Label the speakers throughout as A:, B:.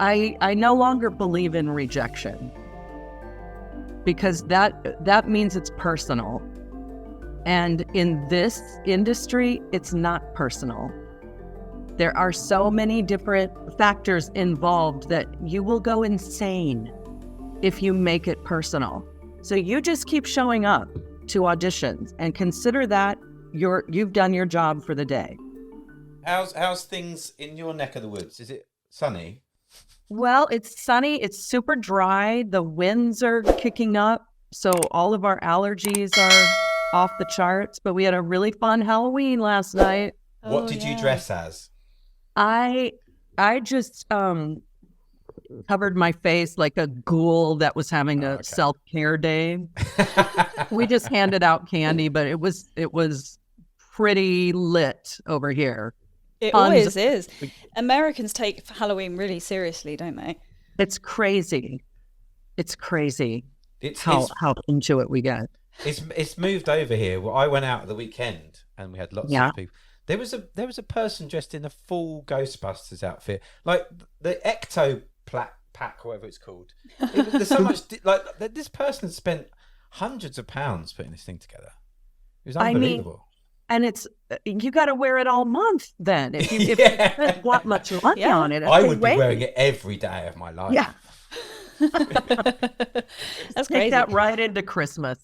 A: I no longer believe in rejection, because that means it's personal. And in this industry, it's not personal. There are so many different factors involved that you will go insane if you make it personal. So you just keep showing up to auditions and consider that you've done your job for the day.
B: How's things in your neck of the woods? Is it sunny?
A: Well, it's sunny. It's super dry. The winds are kicking up. So all of our allergies are off the charts. But we had a really fun Halloween last night.
B: What did you dress as?
A: I just covered my face like a ghoul that was having a self-care day. We just handed out candy, but it was pretty lit over here.
C: It always is. Americans take Halloween really seriously, don't they?
A: It's crazy. It's how into it we get.
B: It's moved over here. Well, I went out at the weekend and we had lots of people. There was a person dressed in a full Ghostbusters outfit, like the Ecto pack, whatever it's called. There's so much this person spent hundreds of pounds putting this thing together. It was unbelievable.
A: And it's you got to wear it all month then. If you spend that much money on it,
B: I would be wearing it every day of my life.
A: Yeah,
C: that's crazy.
A: Take that right into Christmas.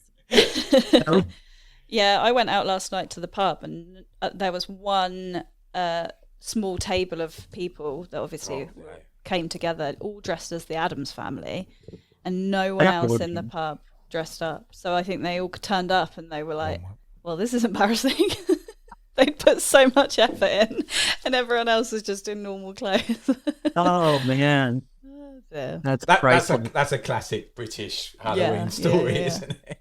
C: Yeah, I went out last night to the pub, and there was one small table of people that obviously came together, all dressed as the Addams Family, and no one else in the pub dressed up. So I think they all turned up and they were like, well, this is embarrassing. They put so much effort in, and everyone else was just in normal clothes.
A: Oh, man. That's
B: a classic British Halloween story, isn't it?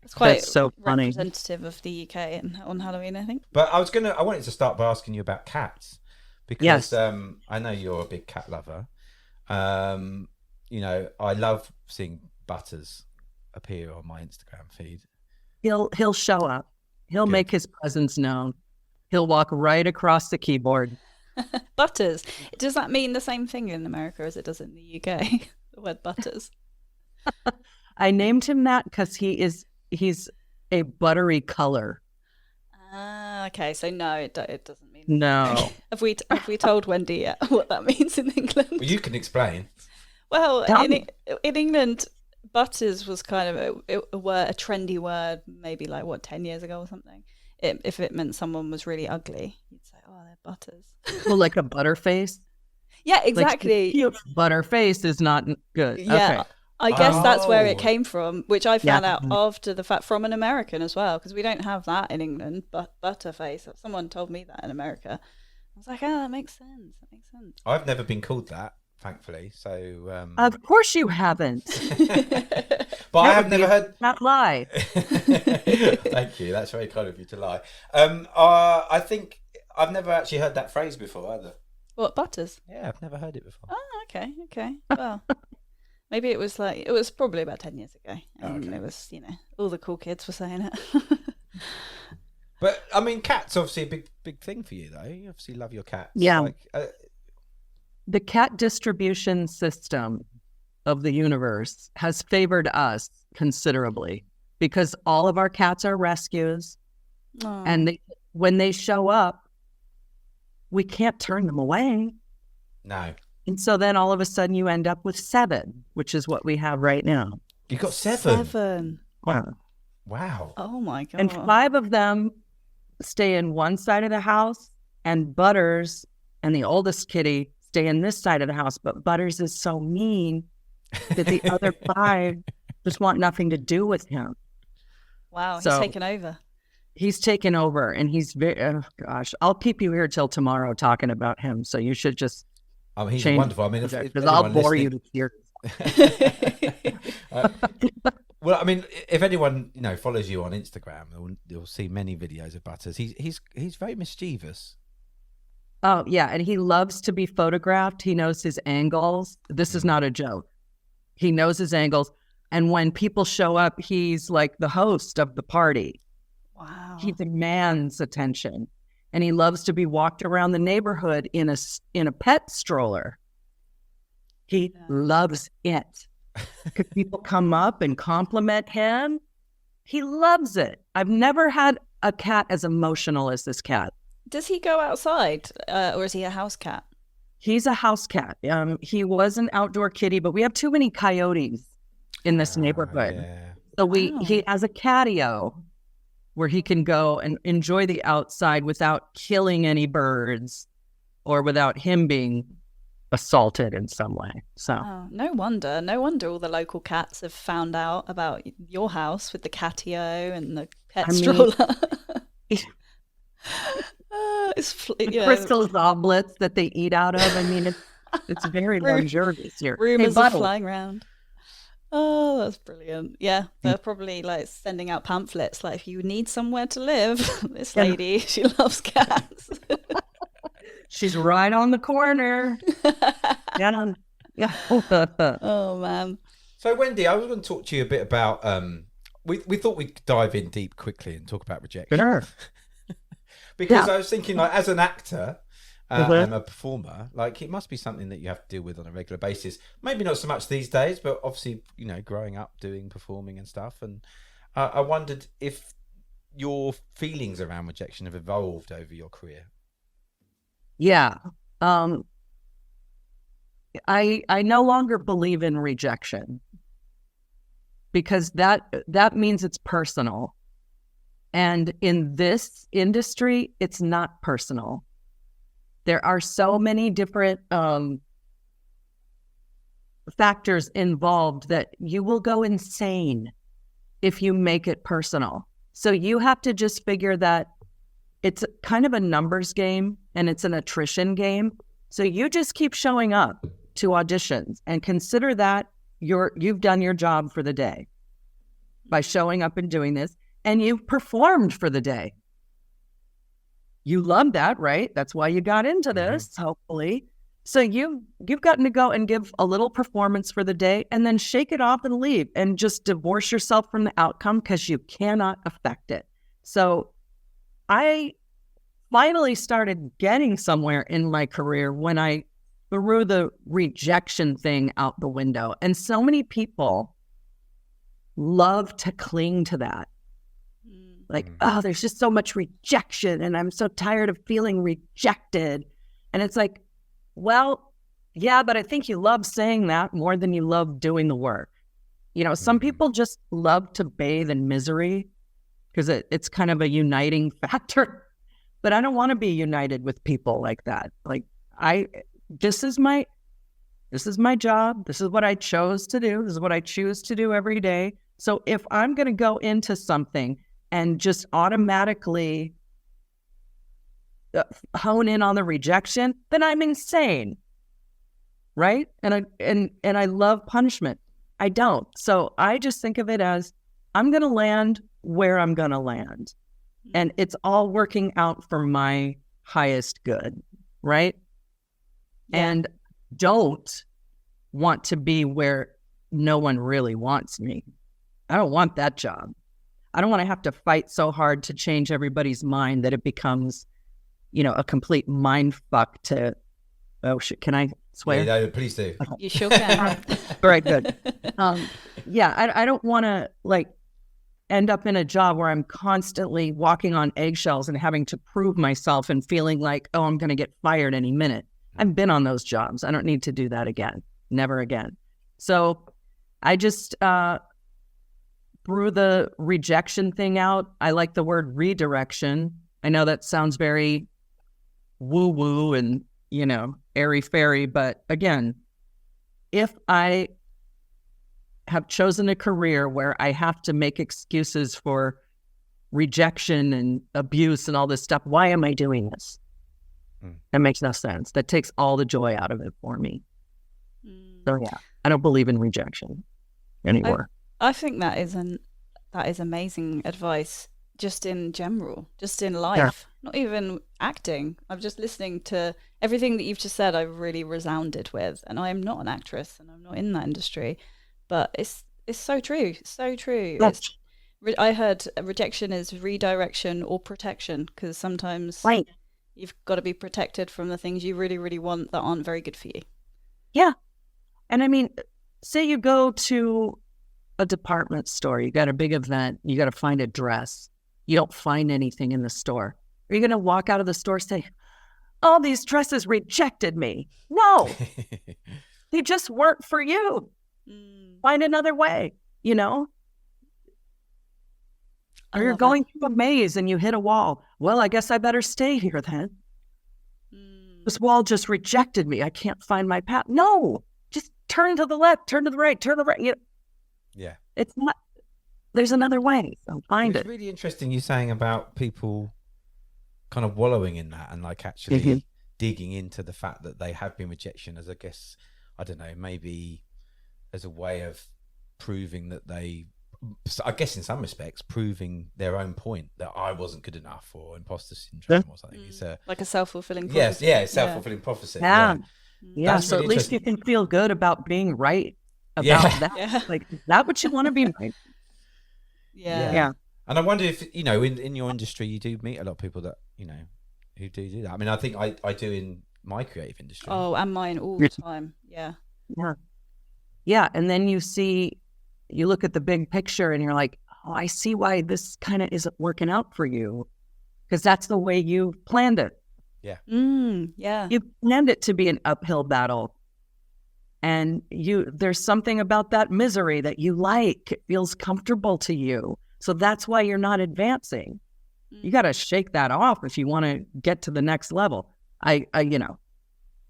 C: It's quite
A: That's so funny.
C: Representative of the UK on Halloween, I think.
B: But I wanted to start by asking you about cats, because I know you're a big cat lover. I love seeing Butters appear on my Instagram feed.
A: He'll show up. He'll make his presence known. He'll walk right across the keyboard.
C: Butters. Does that mean the same thing in America as it does in the UK? The word Butters.
A: I named him that because he's a buttery color.
C: Okay. So no, it doesn't mean.
A: No.
C: Have we told Wendy yet what that means in England?
B: Well, you can explain.
C: Well, in England, Butters was kind of a trendy word, maybe 10 years ago or something. If it meant someone was really ugly, you'd say, "Oh, they're Butters."
A: Well, like a butterface.
C: Yeah, exactly.
A: Like, butterface is not good.
C: Yeah, okay. I guess that's where it came from, which I found out after the fact from an American as well, because we don't have that in England. But butterface, someone told me that in America. I was like, that makes sense.
B: I've never been called that, thankfully. So
A: of course you haven't.
B: But I have never heard.
A: Not lie.
B: Thank you. That's very kind of you to lie. I think I've never actually heard that phrase before either.
C: What, Butters?
B: Yeah, I've never heard it before.
C: Oh, okay. Well, maybe it was probably about 10 years ago, and it was all the cool kids were saying it.
B: But I mean, cats obviously a big thing for you, though. You obviously love your cats.
A: Yeah. The cat distribution system of the universe has favored us considerably, because all of our cats are rescues.
C: Aww.
A: And when they show up, we can't turn them away.
B: No.
A: And so then all of a sudden you end up with 7, which is what we have right now.
B: You got 7?
C: 7.
B: Wow.
C: Oh my God.
A: And 5 of them stay in one side of the house, and Butters and the oldest kitty stay in this side of the house. But Butters is so mean that the other 5 just want nothing to do with him.
C: Wow, he's taken over.
A: He's taken over, and he's very, I'll keep you here till tomorrow talking about him. So you should just
B: he's wonderful. I mean,
A: because I'll bore you to tears.
B: Well, I mean, if anyone follows you on Instagram, you'll see many videos of Butters. He's very mischievous.
A: Oh yeah, and he loves to be photographed. He knows his angles. This is not a joke. He knows his angles, and when people show up, he's like the host of the party.
C: Wow.
A: He demands attention, and he loves to be walked around the neighborhood in a pet stroller. He loves it. Because people come up and compliment him. He loves it. I've never had a cat as emotional as this cat.
C: Does he go outside or is he a house cat?
A: He's a house cat. He was an outdoor kitty, but we have too many coyotes in this neighborhood.
B: Yeah.
A: So he has a catio where he can go and enjoy the outside without killing any birds or without him being assaulted in some way. So
C: no wonder all the local cats have found out about your house with the catio and the pet stroller.
A: Crystal omelets that they eat out of. I mean, it's very luxurious here.
C: Rumors are flying around. Oh, that's brilliant. Yeah, they're probably like sending out pamphlets like, if you need somewhere to live, this lady, she loves cats.
A: She's right on the corner. Yeah.
C: Oh, man.
B: So, Wendy, I was going to talk to you a bit about, we thought we'd dive in deep quickly and talk about rejection.
A: Sure.
B: Because I was thinking, like, as an actor and a performer, like, it must be something that you have to deal with on a regular basis. Maybe not so much these days, but obviously, you know, growing up, doing performing and stuff. And I wondered if your feelings around rejection have evolved over your career.
A: Yeah. I no longer believe in rejection because that means it's personal. And in this industry, it's not personal. There are so many different factors involved that you will go insane if you make it personal. So you have to just figure that it's kind of a numbers game and it's an attrition game. So you just keep showing up to auditions and consider that you've done your job for the day by showing up and doing this, and you've performed for the day. You love that, right? That's why you got into this, hopefully. So you've gotten to go and give a little performance for the day and then shake it off and leave and just divorce yourself from the outcome because you cannot affect it. So I finally started getting somewhere in my career when I threw the rejection thing out the window. And so many people love to cling to that. Like, oh, there's just so much rejection and I'm so tired of feeling rejected. And it's like, well, yeah, but I think you love saying that more than you love doing the work. You know, some people just love to bathe in misery because it's kind of a uniting factor. But I don't want to be united with people like that. Like, this is my job. This is what I chose to do. This is what I choose to do every day. So if I'm going to go into something and just automatically hone in on the rejection, then I'm insane, right? And I love punishment. I don't. So I just think of it as I'm going to land where I'm going to land, and it's all working out for my highest good, right? Yeah. And don't want to be where no one really wants me. I don't want that job. I don't want to have to fight so hard to change everybody's mind that it becomes, you know, a complete mind fuck to, oh shit, can I swear?
B: Yeah, no, please do.
C: You sure can.
A: Very good. I don't want to like end up in a job where I'm constantly walking on eggshells and having to prove myself and feeling like, oh, I'm going to get fired any minute. I've been on those jobs. I don't need to do that again. Never again. So I just threw the rejection thing out. I like the word redirection. I know that sounds very woo-woo and, you know, airy-fairy, but again, if I have chosen a career where I have to make excuses for rejection and abuse and all this stuff, why am I doing this? That makes no sense. That takes all the joy out of it for me. So yeah, I don't believe in rejection anymore.
C: I think that is amazing advice, just in general, just in life, not even acting. I'm just listening to everything that you've just said. I really resounded with, and I am not an actress, and I'm not in that industry, but it's so true, so true. I heard rejection is redirection or protection, because sometimes you've got to be protected from the things you really, really want that aren't very good for you.
A: Yeah. And I mean, say you go to a department store, you got a big event, you got to find a dress. You don't find anything in the store. Are you going to walk out of the store and say, all these dresses rejected me? No, they just weren't for you. Find another way, you know? Or you're going through a maze and you hit a wall. Well, I guess I better stay here then. This wall just rejected me. I can't find my path. No, just turn to the left, turn to the right, turn to the right. You know,
B: yeah.
A: It's not, there's another way. So find it.
B: It's really interesting you saying about people kind of wallowing in that and like actually digging into the fact that they have been rejection as, I guess, I don't know, maybe as a way of proving that they, I guess in some respects, proving their own point that I wasn't good enough or imposter syndrome or something. It's
C: like a self-fulfilling prophecy.
B: Yes, self-fulfling prophecy.
A: Yeah.
B: That's
A: so
B: really
A: at least you can feel good about being right about that. Yeah. Like, is that what you want to be right? Yeah.
B: And I wonder if, you know, in your industry, you do meet a lot of people that, you know, who do that. I mean, I think I do in my creative industry.
C: Oh, and mine all the time. Yeah.
A: Yeah. And then you look at the big picture and you're like, oh, I see why this kind of isn't working out for you. Because that's the way you planned it.
B: Yeah.
A: You planned it to be an uphill battle. And there's something about that misery that you like. It feels comfortable to you. So that's why you're not advancing. You got to shake that off if you want to get to the next level. I you know,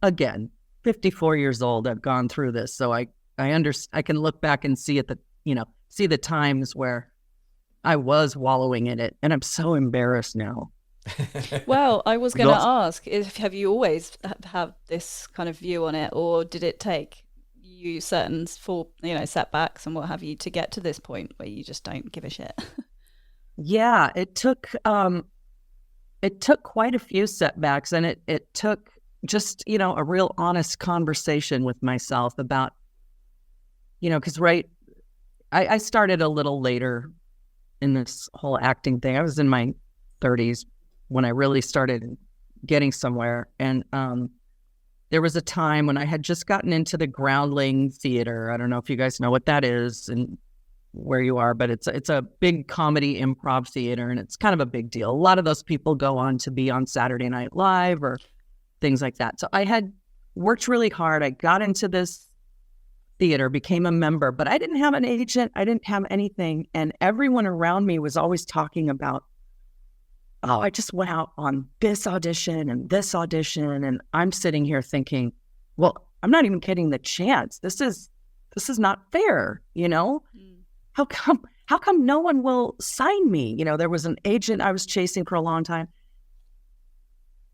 A: again, 54 years old, I've gone through this. So I can look back and see see the times where I was wallowing in it. And I'm so embarrassed now.
C: Well, I was going to ask, have you always have this kind of view on it, or did it take you certain setbacks and what have you to get to this point where you just don't give a shit?
A: Yeah, it took quite a few setbacks, and it took just, a real honest conversation with myself about, because I started a little later in this whole acting thing. I was in my 30s when I really started getting somewhere. And there was a time when I had just gotten into the Groundling Theater. I don't know if you guys know what that is and where you are, but it's a big comedy improv theater, and it's kind of a big deal. A lot of those people go on to be on Saturday Night Live or things like that. So I had worked really hard. I got into this theater, became a member, but I didn't have an agent. I didn't have anything. And everyone around me was always talking about, oh, I just went out on this audition and this audition. And I'm sitting here thinking, well, I'm not even getting the chance. This is not fair, How come no one will sign me? There was an agent I was chasing for a long time.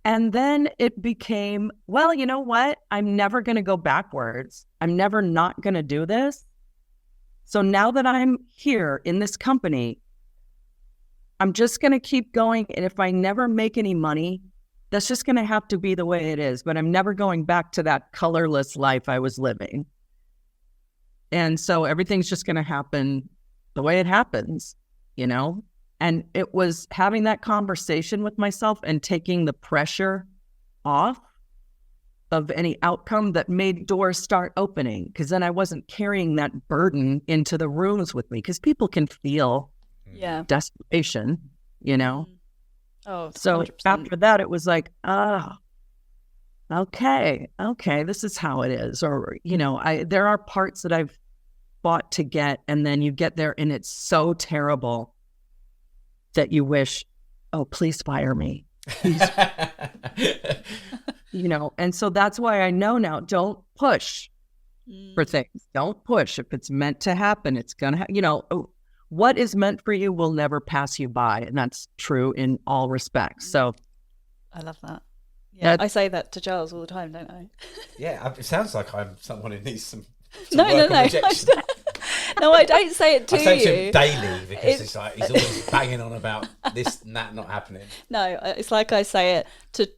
A: And then it became, well, you know what? I'm never going to go backwards. I'm never not going to do this. So now that I'm here in this company, I'm just going to keep going. And if I never make any money, that's just going to have to be the way it is. But I'm never going back to that colorless life I was living. And so everything's just going to happen the way it happens, And it was having that conversation with myself and taking the pressure off of any outcome that made doors start opening. Because then I wasn't carrying that burden into the rooms with me, because people can feel desperation, Oh, so 100%. After that, it was like, okay, this is how it is. Or, there are parts that I've fought to get, and then you get there and it's so terrible that you wish, oh, please fire me. Please. And so that's why I know now, don't push for things. Don't push. If it's meant to happen, it's going to, what is meant for you will never pass you by. And that's true in all respects. So
C: I love that. Yeah, I say that to Giles all the time, don't I?
B: Yeah, it sounds like I'm someone who needs some.
C: No. No, I don't say it to you.
B: I say it to him daily, because it's like he's always banging on about this and that not happening.
C: No, it's like I say it to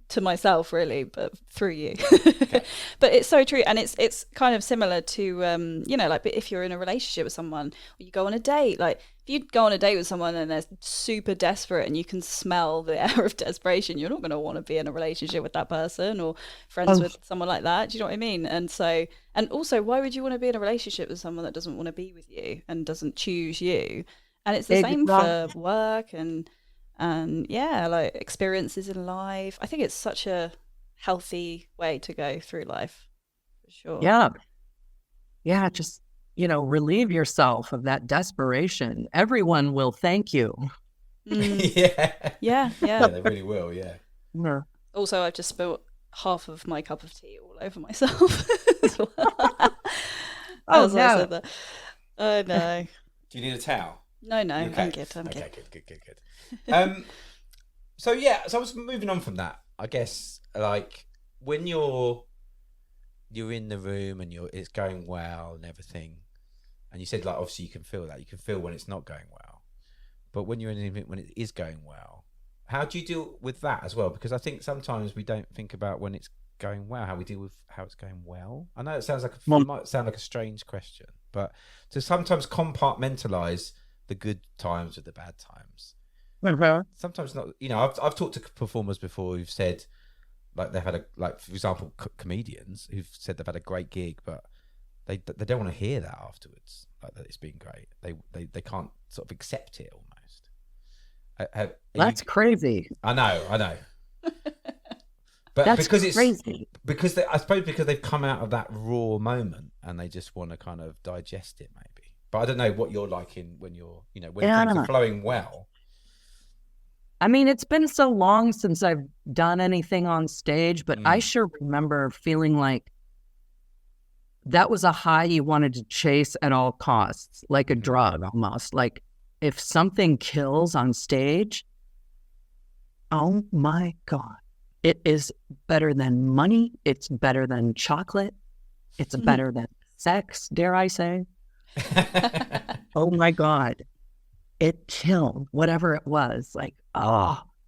C: to myself really, but through you. Okay. But it's so true, and it's kind of similar to like if you're in a relationship with someone, or you go on a date, like if you go on a date with someone and they're super desperate and you can smell the air of desperation, you're not going to want to be in a relationship with that person or friends with someone like that. Do you know what I mean? And so, and also, why would you want to be in a relationship with someone that doesn't want to be with you and doesn't choose you? And it's the same for work and like experiences in life. I think it's such a healthy way to go through life, for sure.
A: Yeah, just, relieve yourself of that desperation. Everyone will thank you.
C: Yeah,
B: they really will. Yeah.
C: Also, I've just spilled half of my cup of tea all over myself as well.
B: I
C: said that. Oh no.
B: Do you need a towel?
C: No, okay. I'm good.
B: Okay, good. So I was moving on from that. I guess like when you're in the room and it's going well and everything, and you said like obviously you can feel that. You can feel when it's not going well, but when you're in an event when it is going well, how do you deal with that as well? Because I think sometimes we don't think about when it's going well, how we deal with how it's going well. I know it might sound like a strange question, but to sometimes compartmentalize the good times with the bad times. Sometimes not. I've talked to performers before who've said like they've had for example, comedians who've said they've had a great gig, but they don't want to hear that afterwards. Like that it's been great. They can't sort of accept it almost.
A: That's crazy.
B: I know. But
A: that's
B: because it's
A: crazy.
B: Because I suppose because they've come out of that raw moment and they just want to kind of digest it, maybe. But I don't know what you're like when you're, when things are flowing well.
A: I mean, it's been so long since I've done anything on stage, but I sure remember feeling like that was a high you wanted to chase at all costs, like a drug almost. Like if something kills on stage, oh my God, it is better than money. It's better than chocolate. It's better than sex, dare I say. Oh my God, it killed whatever it was. Like,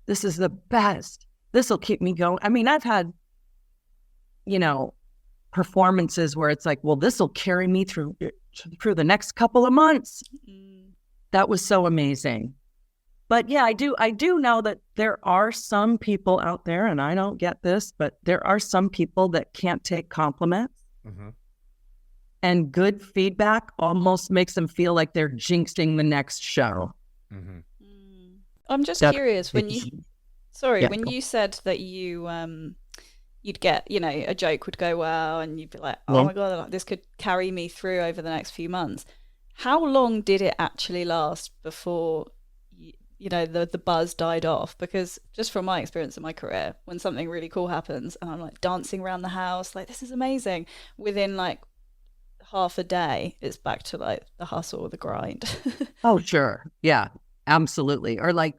A: this is the best. This will keep me going. I mean, I've had, performances where it's like, well, this will carry me through the next couple of months. That was so amazing. But yeah, I do know that there are some people out there, and I don't get this, but there are some people that can't take compliments. Mm-hmm. And good feedback almost makes them feel like they're jinxing the next show.
B: Mm-hmm.
C: I'm just curious when you said that you'd get, a joke would go well and you'd be like, oh my God, this could carry me through over the next few months. How long did it actually last before, the buzz died off? Because just from my experience in my career, when something really cool happens and I'm like dancing around the house, like this is amazing, within like half a day it's back to like the hustle or the grind.
A: Oh sure, yeah, absolutely. Or like,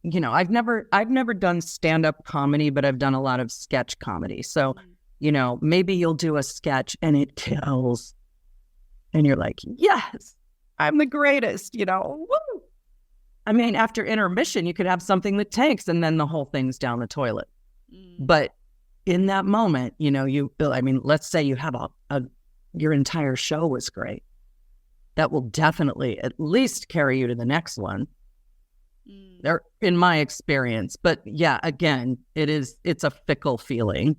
A: I've never done stand-up comedy, but I've done a lot of sketch comedy. So maybe you'll do a sketch and it kills and you're like, yes, I'm the greatest. Woo! I mean, after intermission you could have something that tanks and then the whole thing's down the toilet. But in that moment, let's say you have your entire show was great. That will definitely at least carry you to the next one. There, in my experience. But yeah, again, it's a fickle feeling.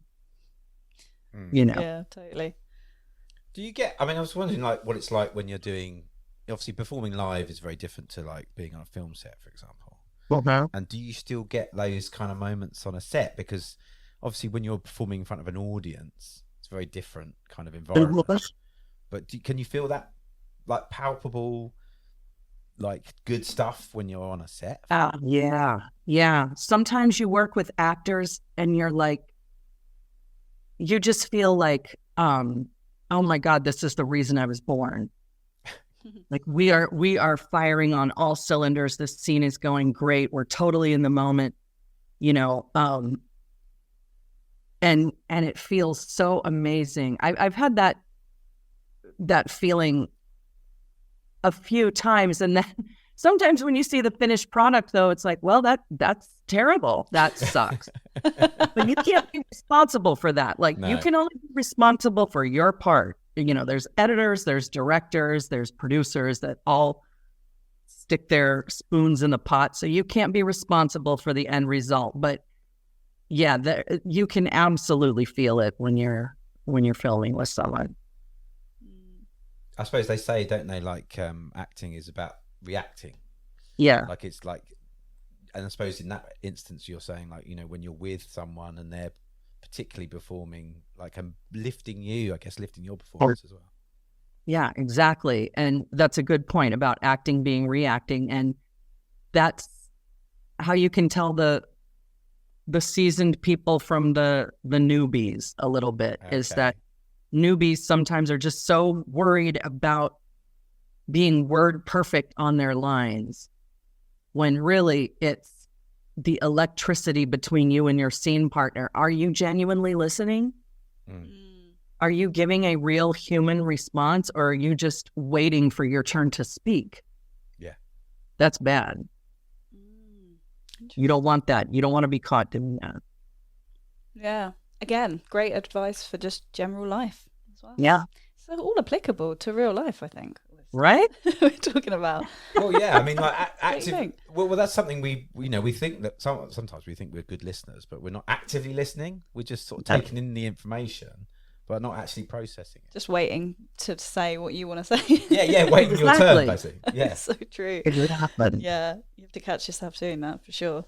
C: Yeah, totally.
B: Do you get, I was wondering like what it's like when you're doing, obviously performing live is very different to like being on a film set, for example. And do you still get those kind of moments on a set? Because obviously when you're performing in front of an audience, it's a very different kind of environment. But can you feel that like palpable, like good stuff when you're on a set? Yeah. Sometimes you work with actors and you're like, you just feel like, oh my God, this is the reason I was born. Like we are firing on all cylinders. This scene is going great. We're totally in the moment, and it feels so amazing. I've had that feeling a few times, and then
A: Sometimes when you see the finished product, though, it's like, well, that's terrible. That sucks. But you can't be responsible for that. Like, you can only be responsible for your part. There's editors, there's directors, there's producers that all stick their spoons in the pot. So you can't be responsible for the end result. But yeah, you can absolutely feel it when you're filming with someone.
B: I suppose they say, don't they, like acting is about reacting.
A: Yeah.
B: Like it's like, and I suppose in that instance you're saying, like, when you're with someone and they're particularly performing, like, lifting your performance as well.
A: Yeah, exactly. And that's a good point about acting being reacting. And that's how you can tell the seasoned people from the newbies a little bit, is that newbies sometimes are just so worried about being word perfect on their lines, when really it's the electricity between you and your scene partner. Are you genuinely listening? Are you giving a real human response, or are you just waiting for your turn to speak?
B: Yeah.
A: That's bad. You don't want that. You don't want to be caught doing that.
C: Yeah. Again, great advice for just general life as well.
A: Yeah.
C: So all applicable to real life, I think.
A: Right?
C: We're talking about.
B: Well, yeah. I mean, like active. Well, that's something we think that sometimes we think we're good listeners, but we're not actively listening. We're just sort of taking in the information, but not actually processing it.
C: Just waiting to say what you want to say.
B: Yeah, waiting your turn, basically. Yeah.
C: So true.
A: It would happen.
C: Yeah, you have to catch yourself doing that for sure.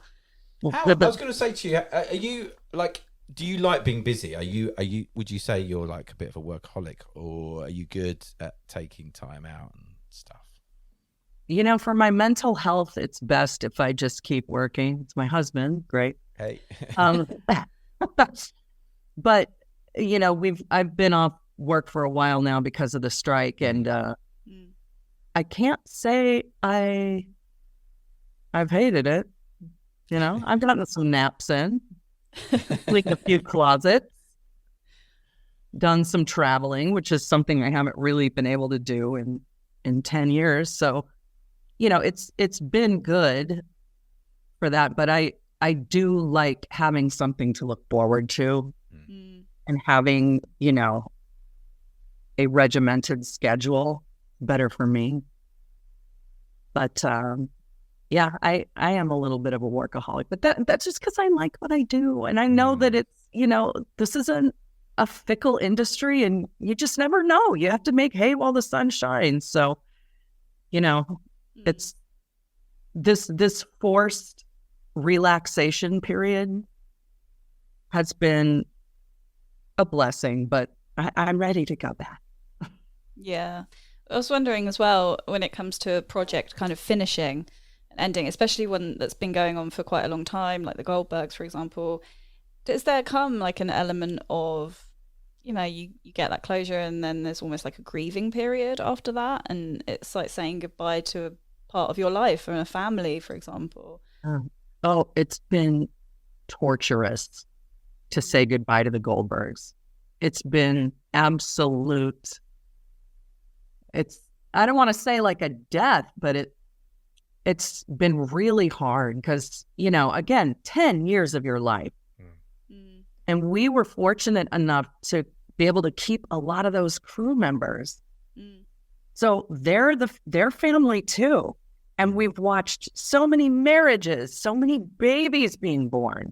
B: I was going to say to you, are you like, do you like being busy? Are you, would you say you're like a bit of a workaholic, or are you good at taking time out and stuff?
A: For my mental health, it's best if I just keep working. It's my husband. Great.
B: Hey.
A: But I've been off work for a while now because of the strike, and I can't say I've hated it. I've gotten some naps in, cleaned a few closets, done some traveling, which is something I haven't really been able to do in 10 years. So, it's been good for that, but I do like having something to look forward to. And having, a regimented schedule, better for me. But yeah, I am a little bit of a workaholic, but that's just because I like what I do. And I know that it's, this isn't a fickle industry, and you just never know. You have to make hay while the sun shines. So, it's this forced relaxation period has been a blessing, but I'm ready to go back.
C: Yeah. I was wondering as well, when it comes to a project kind of finishing and ending, especially one that's been going on for quite a long time, like the Goldbergs, for example, does there come like an element of, you get that closure, and then there's almost like a grieving period after that, and it's like saying goodbye to a part of your life and a family, for example?
A: Oh, it's been torturous to say goodbye to the Goldbergs. It's been absolute. I don't want to say like a death, but it's been really hard because, again, 10 years of your life. And we were fortunate enough to be able to keep a lot of those crew members. So they're their family too. And we've watched so many marriages, so many babies being born.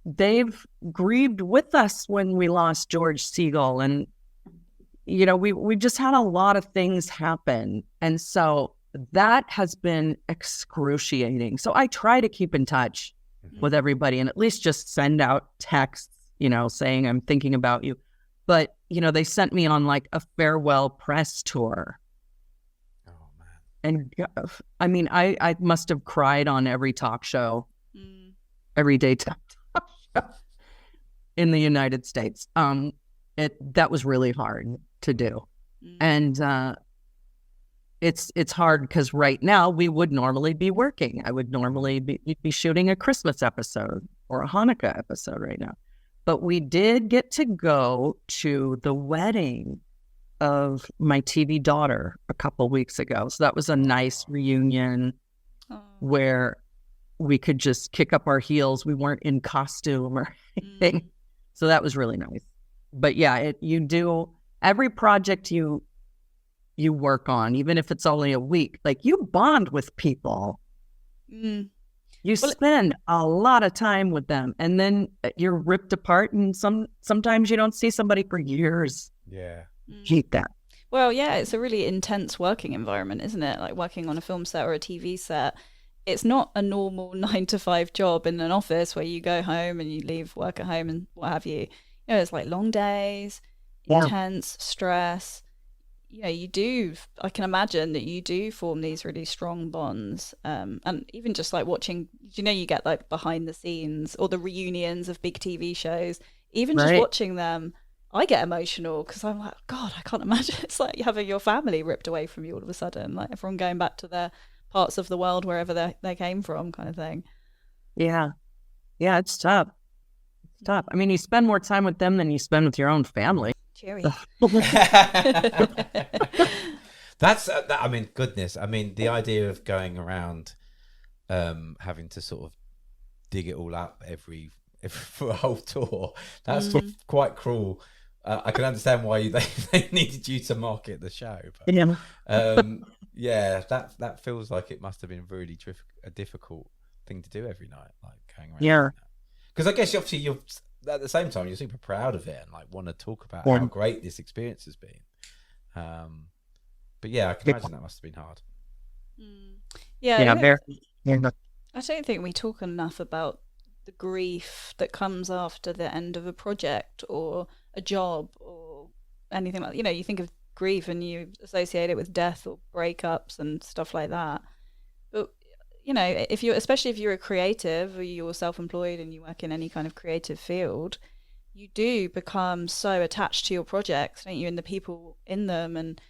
A: They've grieved with us when we lost George Segal, and we just had a lot of things happen, and so that has been excruciating. So I try to keep in touch with everybody, and at least just send out texts, saying I'm thinking about you. But they sent me on like a farewell press tour.
B: Oh man!
A: And I mean, I must have cried on every talk show, every day talk show in the United States. That was really hard to do. And it's hard because right now we would normally be working. I would normally be shooting a Christmas episode or a Hanukkah episode right now. But we did get to go to the wedding of my TV daughter a couple weeks ago. So that was a nice reunion where we could just kick up our heels. We weren't in costume or anything. So that was really nice. But yeah, you do every project you work on, even if it's only a week, like you bond with people. You spend a lot of time with them, and then you're ripped apart, and sometimes you don't see somebody for years.
B: Yeah.
A: Hate that.
C: Well, yeah, it's a really intense working environment, isn't it? Like working on a film set or a TV set. It's not a normal 9 to 5 job in an office where you go home and you leave work at home and what have you. You know, it's like long days, intense stress. You know, I can imagine that you do form these really strong bonds. And even just like watching, you get like behind the scenes or the reunions of big TV shows, even just watching them, I get emotional because I'm like, God, I can't imagine. It's like having your family ripped away from you all of a sudden, like everyone going back to their parts of the world, wherever they came from, kind of thing. Yeah,
A: it's tough. It's tough. I mean, you spend more time with them than you spend with your own family.
C: Cheery.
B: That's I mean, goodness. I mean, the idea of going around having to sort of dig it all up every for a whole tour, that's quite cruel. I can understand why they needed you to market the show, but yeah, that feels like it must have been really a difficult thing to do every night, like going around. Because I guess obviously you're at the same time you're super proud of it and like want to talk about how great this experience has been. But yeah, I can imagine that must have been hard.
C: I don't think we talk enough about the grief that comes after the end of a project or a job or anything like that. You think of grief and you associate it with death or breakups and stuff like that. But especially if you're a creative or you're self-employed and you work in any kind of creative field, you do become so attached to your projects, don't you, and the people in them, and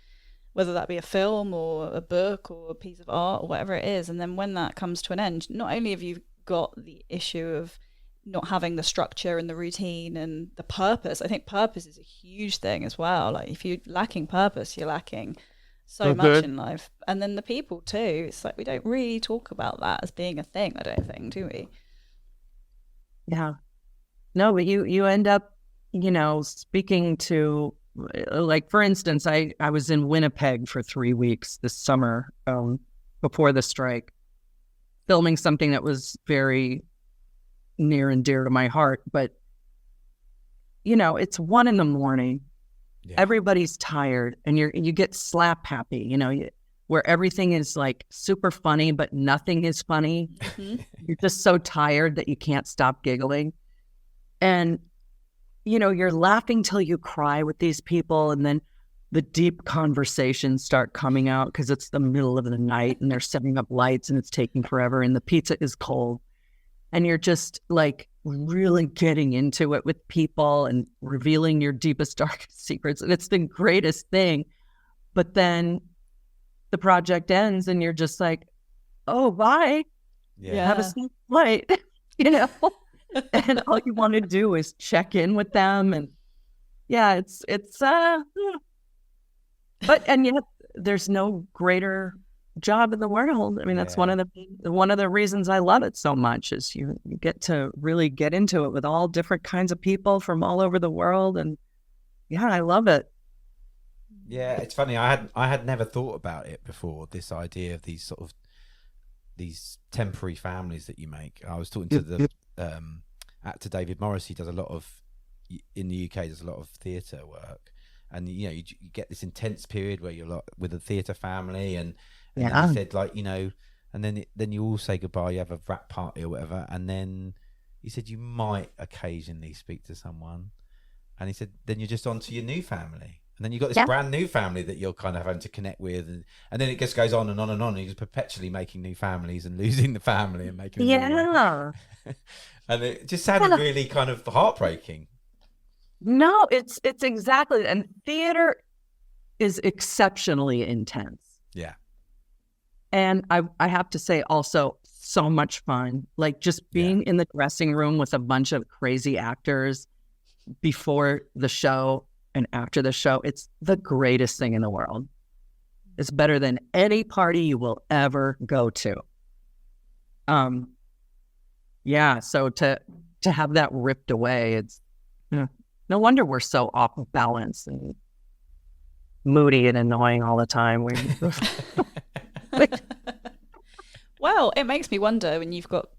C: whether that be a film or a book or a piece of art or whatever it is. And then when that comes to an end, not only have you got the issue of not having the structure and the routine and the purpose. I think purpose is a huge thing as well. Like if you're lacking purpose, you're lacking so much in life. And then the people too. It's like we don't really talk about that as being a thing, I don't think, do we?
A: Yeah. No, but you end up, speaking to, like, for instance, I was in Winnipeg for 3 weeks this summer before the strike, filming something that was very near and dear to my heart. But, it's 1 a.m. Yeah. Everybody's tired and you get slap happy, where everything is like super funny, but nothing is funny. You're just so tired that you can't stop giggling. And, you're laughing till you cry with these people. And then the deep conversations start coming out because it's the middle of the night and they're setting up lights and it's taking forever and the pizza is cold. And you're just like really getting into it with people and revealing your deepest, darkest secrets. And it's the greatest thing. But then the project ends and you're just like, oh, bye. Yeah. Have a safe flight, and all you want to do is check in with them. And yeah, and yet there's no greater job in the world. I mean, that's one of the reasons I love it so much is you get to really get into it with all different kinds of people from all over the world. And yeah, I love it.
B: Yeah, it's funny. I had never thought about it before, this idea of these temporary families that you make. I was talking to the actor David Morris. He does a lot of, in the UK, does a lot of theatre work. And, you get this intense period where you're with a theatre family and then he said, like, and then you all say goodbye, you have a wrap party or whatever. And then he said, you might occasionally speak to someone. And he said, then you're just on to your new family. And then you've got this brand new family that you're kind of having to connect with. And then it just goes on and on and on. And you're just perpetually making new families and losing the family and making a new one. And it just sounded really kind of heartbreaking.
A: No, it's exactly. And theater is exceptionally intense.
B: Yeah.
A: And I have to say also so much fun. Like just being in the dressing room with a bunch of crazy actors before the show and after the show, it's the greatest thing in the world. It's better than any party you will ever go to. Yeah, so to have that ripped away, it's no wonder we're so off balance and moody and annoying all the time.
C: Well, it makes me wonder when you've got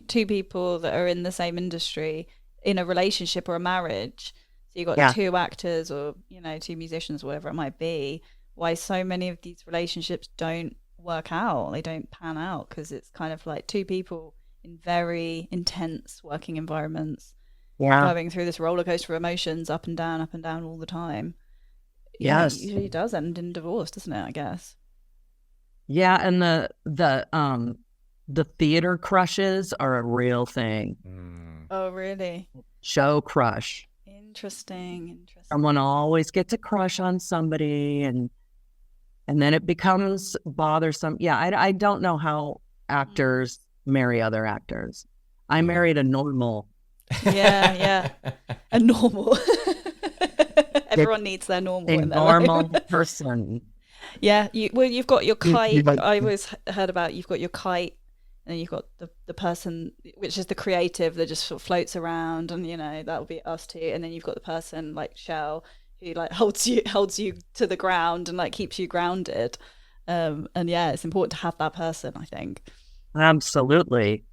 C: two people that are in the same industry in a relationship or a marriage. So you've got two actors or, two musicians, whatever it might be, why so many of these relationships don't work out. They don't pan out because it's kind of like two people in very intense working environments going through this roller coaster of emotions up and down all the time.
A: Yes.
C: It usually does end in divorce, doesn't it, I guess?
A: Yeah, and the theater crushes are a real thing.
C: Oh, really?
A: Show crush.
C: Interesting.
A: Someone always gets a crush on somebody, and then it becomes bothersome. Yeah, I don't know how actors marry other actors. I married a normal.
C: Yeah. A normal. Everyone needs their normal.
A: A normal person.
C: Yeah, you've got your kite. I always heard about you've got your kite, and you've got the person, which is the creative that just sort of floats around, and that'll be us too. And then you've got the person like Shell, who like holds you to the ground and like keeps you grounded. And yeah, it's important to have that person, I think.
A: Absolutely.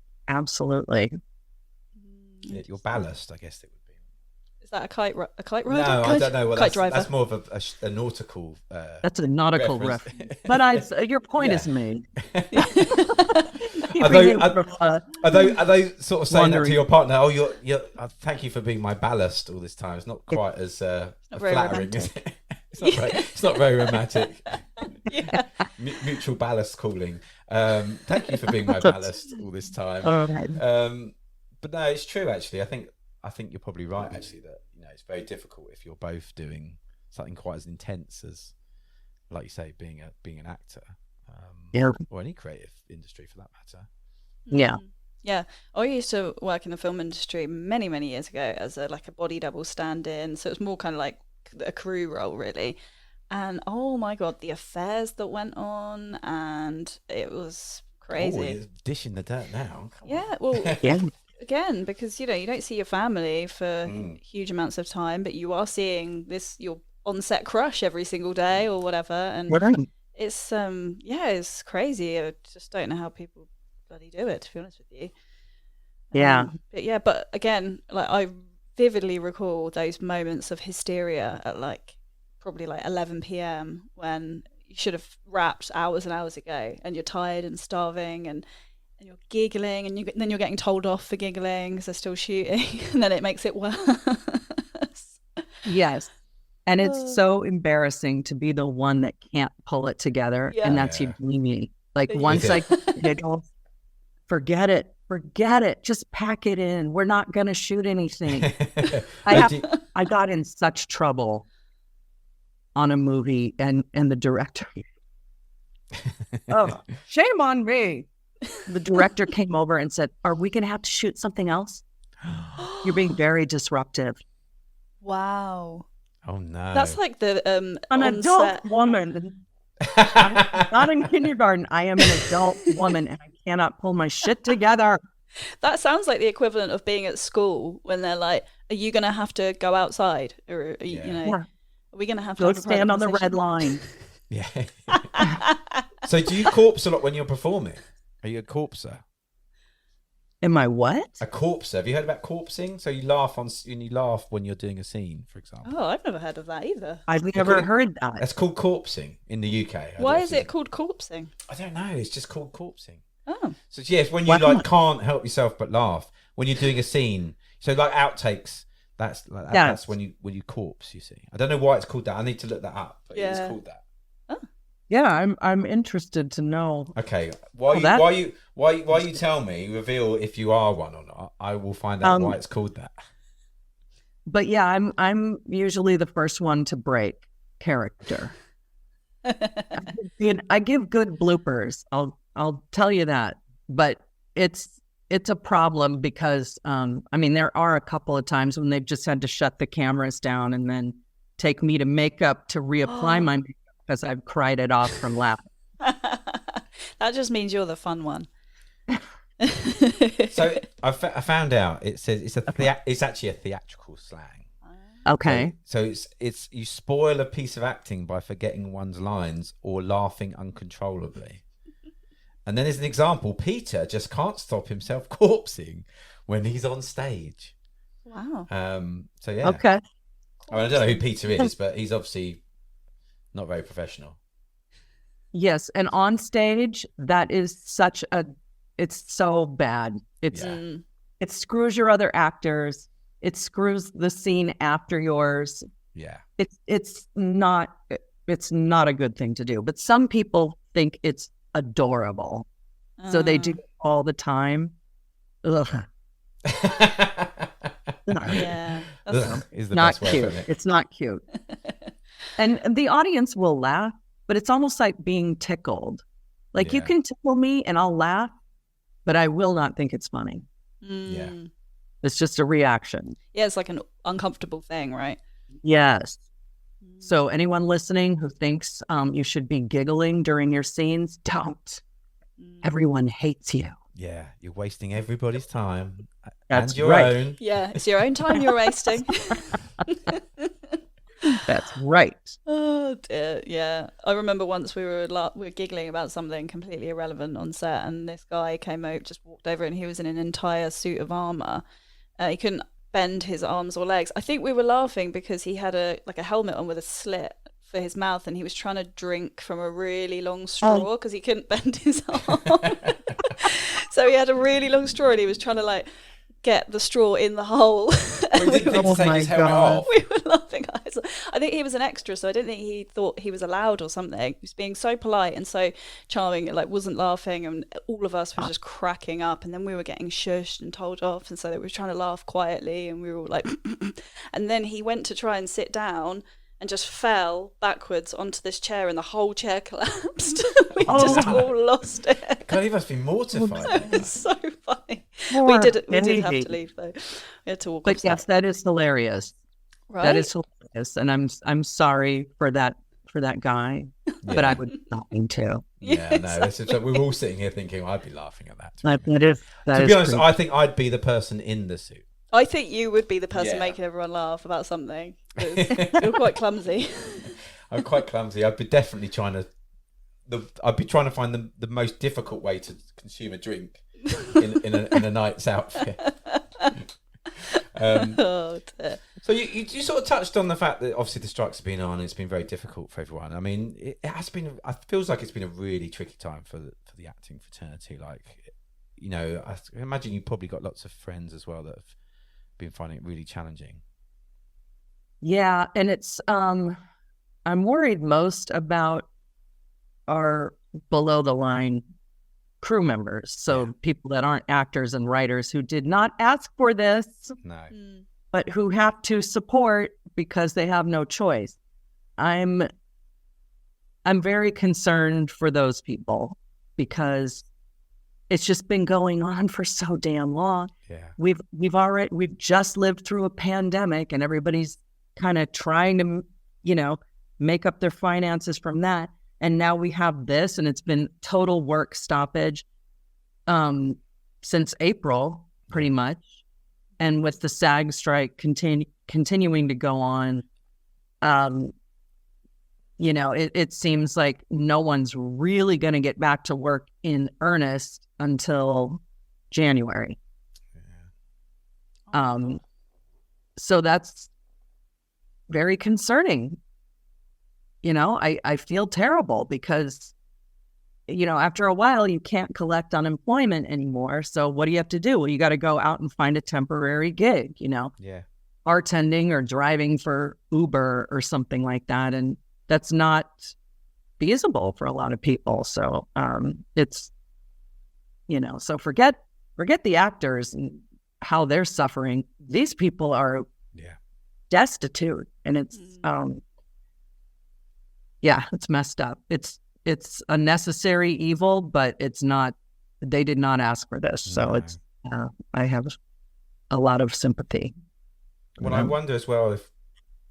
B: Yeah, your ballast, I guess it would be.
C: Is that a kite rider?
B: No, I don't know. Well,
C: kite driver.
B: That's more of a nautical.
A: That's a nautical reference. But your point is made.
B: Are they sort of saying that to your partner? Oh, you're thank you for being my ballast all this time. It's not quite as flattering, is it? It's not very romantic.
C: Yeah.
B: Mutual ballast calling. Thank you for being my ballast all this time. But no, it's true actually. I think you're probably right actually that it's very difficult if you're both doing something quite as intense as, like you say, being an actor, or any creative industry for that matter.
C: Yeah. I used to work in the film industry many, many years ago as a body double stand-in. So it was more kind of like a crew role, really. And oh my God, the affairs that went on, and it was crazy.
B: Oh, you're dishing the dirt now.
C: Yeah, well, again, because you don't see your family for huge amounts of time, but you are seeing your on-set crush every single day or whatever, and it's it's crazy. I just don't know how people bloody do it, to be honest with you. But again, I vividly recall those moments of hysteria at probably 11 p.m. when you should have wrapped hours and hours ago, and you're tired and starving, and you're giggling, and then you're getting told off for giggling because they're still shooting, and then it makes it worse.
A: Yes. And it's so embarrassing to be the one that can't pull it together, and that's you, me. Once I giggle, forget it, just pack it in. We're not going to shoot anything. I got in such trouble on a movie, and the director, oh, shame on me. The director came over and said, "Are we going to have to shoot something else? You're being very disruptive."
C: Wow.
B: Oh no.
C: That's like the
A: an adult woman. I'm not in kindergarten. I am an adult woman, and I cannot pull my shit together.
C: That sounds like the equivalent of being at school when they're like, "Are you going to have to go outside, or are we going to have to
A: go stand on the red line?"
B: Yeah. So do you corpse a lot when you're performing? Are you a corpser?
A: Am I what?
B: A corpser. Have you heard about corpsing? So you laugh when you're doing a scene, for example.
C: Oh, I've never heard of that either.
A: I've never heard that.
B: That's called corpsing in the UK.
C: Why is it called corpsing?
B: I don't know. It's just called corpsing.
C: Oh.
B: So yes, when you can't help yourself but laugh when you're doing a scene. So outtakes. That's when you corpse. You see. I don't know why it's called that. I need to look that up. But it's called that.
A: Yeah, I'm interested to know.
B: Okay, while you tell me, reveal if you are one or not, I will find out why it's called that.
A: But yeah, I'm usually the first one to break character. I give good bloopers. I'll tell you that, but it's a problem because there are a couple of times when they've just had to shut the cameras down and then take me to makeup to reapply my makeup because I've cried it off from laughing.
C: That just means you're the fun one.
B: So I found out it says it's actually a theatrical slang.
A: Okay.
B: So it's you spoil a piece of acting by forgetting one's lines or laughing uncontrollably. And then as an example, Peter just can't stop himself corpsing when he's on stage.
C: Wow.
B: So yeah.
A: Okay.
B: I mean, I don't know who Peter is, but he's obviously not very professional.
A: Yes, and on stage, that is it's so bad. It screws your other actors. It screws the scene after yours.
B: Yeah.
A: It's not a good thing to do. But some people think it's adorable. So they do it all the time. Ugh.
C: Yeah.
B: Is the
A: Not
B: best way
A: cute.
B: of it.
A: It's not cute. And the audience will laugh, but it's almost like being tickled. Like you can tickle me and I'll laugh, but I will not think it's funny.
B: Yeah.
A: It's just a reaction.
C: Yeah, it's like an uncomfortable thing, right?
A: Yes. So anyone listening who thinks you should be giggling during your scenes, don't. Everyone hates you.
B: Yeah, you're wasting everybody's time.
A: That's
B: and your
A: right.
B: own.
C: Yeah, it's your own time you're wasting.
A: That's right.
C: Oh dear, yeah. I remember once we were giggling about something completely irrelevant on set, and this guy came out, just walked over, and he was in an entire suit of armor. He couldn't bend his arms or legs. I think we were laughing because he had a helmet on with a slit for his mouth, and he was trying to drink from a really long straw because he couldn't bend his arm. So he had a really long straw, and he was trying to get the straw in the hole.
B: Well, he didn't think to take his helmet off.
C: We were laughing. I think he was an extra, so I don't think he thought he was allowed or something. He was being so polite and so charming, wasn't laughing, and all of us were just cracking up. And then we were getting shushed and told off, and so they were trying to laugh quietly, and we were all like, and then he went to try and sit down and just fell backwards onto this chair, and the whole chair collapsed. We just all lost it.
B: God, he must be mortified.
C: It's so funny.
A: Poor
C: We did have
A: baby.
C: to leave though. We had to walk.
A: But
C: off
A: yes,
C: set.
A: that is hilarious.
C: Right?
A: That is hilarious, and I'm sorry for that guy, but I would not mean to.
B: Yeah, no. Exactly. We were all sitting here thinking, I'd be laughing at that.
A: That
B: To be honest,
A: creepy.
B: I think I'd be the person in the suit.
C: I think you would be the person
B: Yeah.
C: making everyone laugh about something. You're quite clumsy.
B: I'm quite clumsy. I'd be definitely trying to find the most difficult way to consume a drink in a knight's outfit.
C: Oh dear.
B: So you sort of touched on the fact that obviously the strikes have been on and it's been very difficult for everyone. I mean, it feels like it's been a really tricky time for the acting fraternity. I imagine you probably got lots of friends as well that have been finding it really challenging.
A: Yeah, and it's I'm worried most about our below the line crew members. So people that aren't actors and writers who did not ask for this,
B: No.
A: but who have to support because they have no choice. I'm very concerned for those people because it's just been going on for so damn long.
B: Yeah.
A: We've just lived through a pandemic, and everybody's kind of trying to, make up their finances from that. And now we have this, and it's been total work stoppage since April, pretty much. And with the SAG strike continuing to go on, it seems like no one's really going to get back to work in earnest until January.
B: Yeah.
A: So that's very concerning. I feel terrible because, after a while you can't collect unemployment anymore. So what do you have to do? Well, you got to go out and find a temporary gig,
B: Yeah.
A: bartending or driving for Uber or something like that. And that's not feasible for a lot of people. So it's, so forget the actors and how they're suffering. These people are destitute, and it's, it's messed up. It's a necessary evil, but it's not, they did not ask for this. So it's, I have a lot of sympathy.
B: Well, I wonder as well if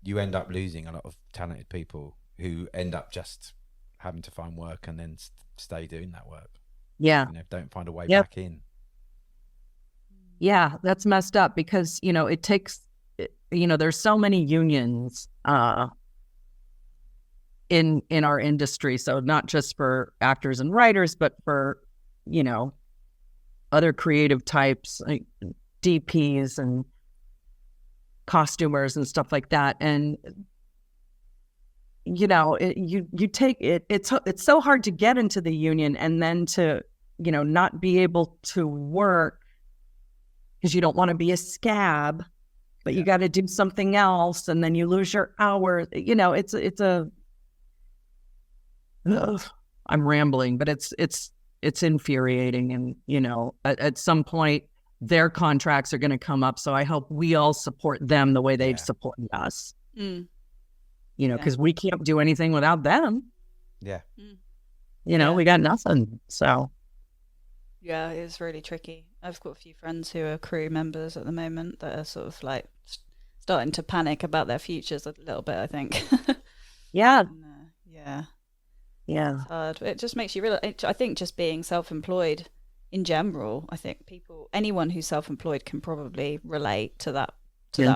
B: you end up losing a lot of talented people who end up just having to find work and then stay doing that work.
A: Yeah.
B: Don't find a way back in.
A: Yeah, that's messed up because, it takes, there's so many unions in our industry. So not just for actors and writers, but for, other creative types, like DPs and costumers and stuff like that. And, you take it, it's so hard to get into the union and then to, not be able to work because you don't want to be a scab, but you got to do something else, and then you lose your hours. It's a. I'm rambling, but it's infuriating, and at some point their contracts are going to come up. So I hope we all support them the way they've supported us. Because we can't do anything without them. Yeah. We got nothing. So.
C: Yeah, it's really tricky. I've got a few friends who are crew members at the moment that are sort of like starting to panic about their futures a little bit, I think.
A: Yeah.
C: Yeah.
A: Yeah.
C: It's hard. It just makes you realize, I think just being self-employed in general, I think anyone who's self-employed can probably relate to that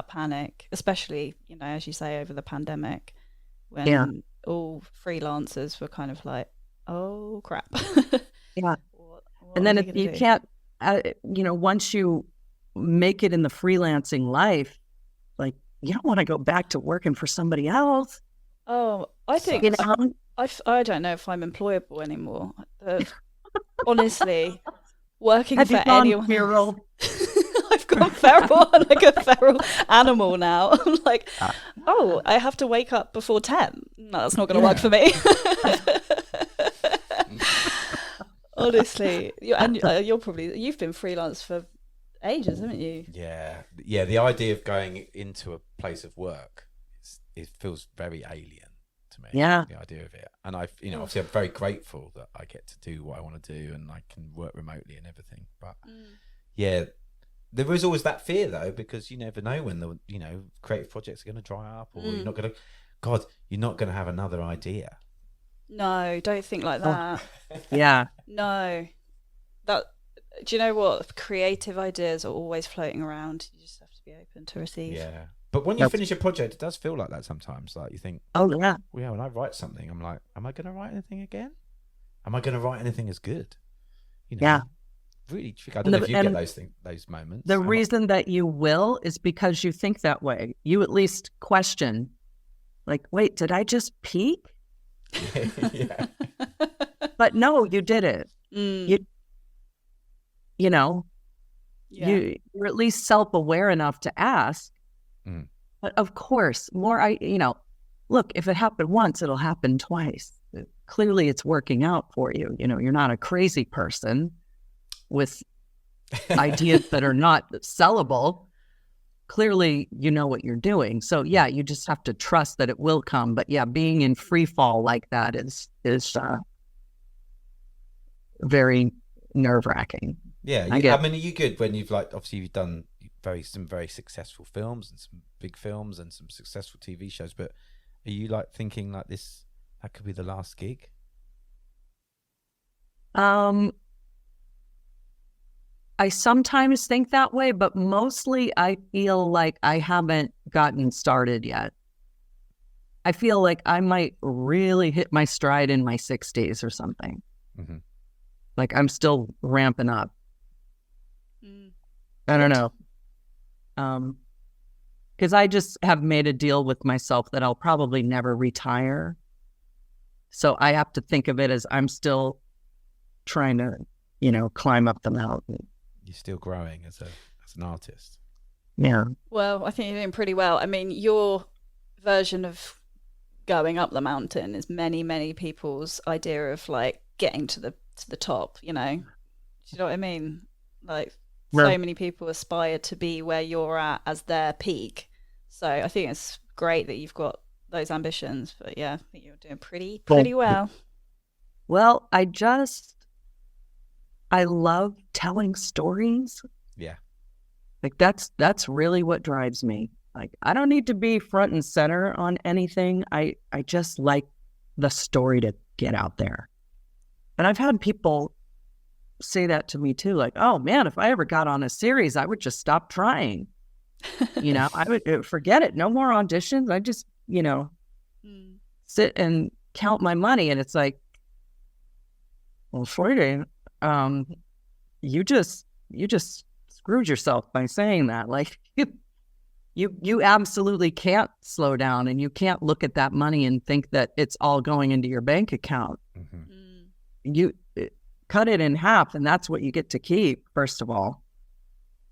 C: panic, especially, as you say, over the pandemic when all freelancers were kind of like, oh crap.
A: Yeah. And then if you can't, once you make it in the freelancing life, like, you don't want to go back to working for somebody else.
C: Oh, I think, I don't know if I'm employable anymore. Honestly, working for anyone. Feral? I've gone feral, like a feral animal now. I'm like, I have to wake up before 10. No, that's not going to work for me. Honestly, you've been freelance for ages, haven't you?
B: Yeah. The idea of going into a place of work, it feels very alien to me.
A: Yeah.
B: The idea of it, and obviously I'm very grateful that I get to do what I want to do and I can work remotely and everything. But there is always that fear though, because you never know when the creative projects are going to dry up, or you're not going to have another idea.
C: No, don't think like that.
A: Yeah.
C: No. Do you know what? Creative ideas are always floating around. You just have to be open to receive.
B: Yeah. But when you finish a project, it does feel like that sometimes. Like you think,
A: oh yeah.
B: Well, yeah, when I write something, I'm like, am I going to write anything again? Am I going to write anything as good?
A: Yeah.
B: Really tricky. I don't know if you get those moments.
A: The reason that you will is because you think that way. You at least question, like, wait, did I just peak?
B: Yeah.
A: But no, you did it. You're at least self-aware enough to ask. But of course, look, if it happened once, it'll happen twice. Clearly it's working out for you. You're not a crazy person with ideas that are not sellable. Clearly you know what you're doing. So yeah, you just have to trust that it will come. But yeah, being in free fall like that is very nerve-wracking.
B: Yeah, I mean, are you good when you've obviously you've done some very successful films and some big films and some successful TV shows, but are you thinking like this, that could be the last gig?
A: I sometimes think that way, but mostly I feel like I haven't gotten started yet. I feel like I might really hit my stride in my 60s or something. Mm-hmm. Like I'm still ramping up. I don't know. Because I just have made a deal with myself that I'll probably never retire. So I have to think of it as I'm still trying to, climb up the mountain.
B: You're still growing as an artist.
A: Yeah.
C: Well, I think you're doing pretty well. I mean, your version of going up the mountain is many people's idea of getting to the top, Do you know what I mean? So many people aspire to be where you're at as their peak. So I think it's great that you've got those ambitions. But yeah, I think you're doing pretty well.
A: Well, I love telling stories.
B: Yeah.
A: That's really what drives me. Like, I don't need to be front and center on anything. I just like the story to get out there. And I've had people say that to me too. Like, oh man, if I ever got on a series, I would just stop trying. I would forget it. No more auditions. I just, sit and count my money. And it's like, well, sweetie, you just screwed yourself by saying that. Like, you absolutely can't slow down, and you can't look at that money and think that it's all going into your bank account. You cut it in half, and that's what you get to keep, first of all,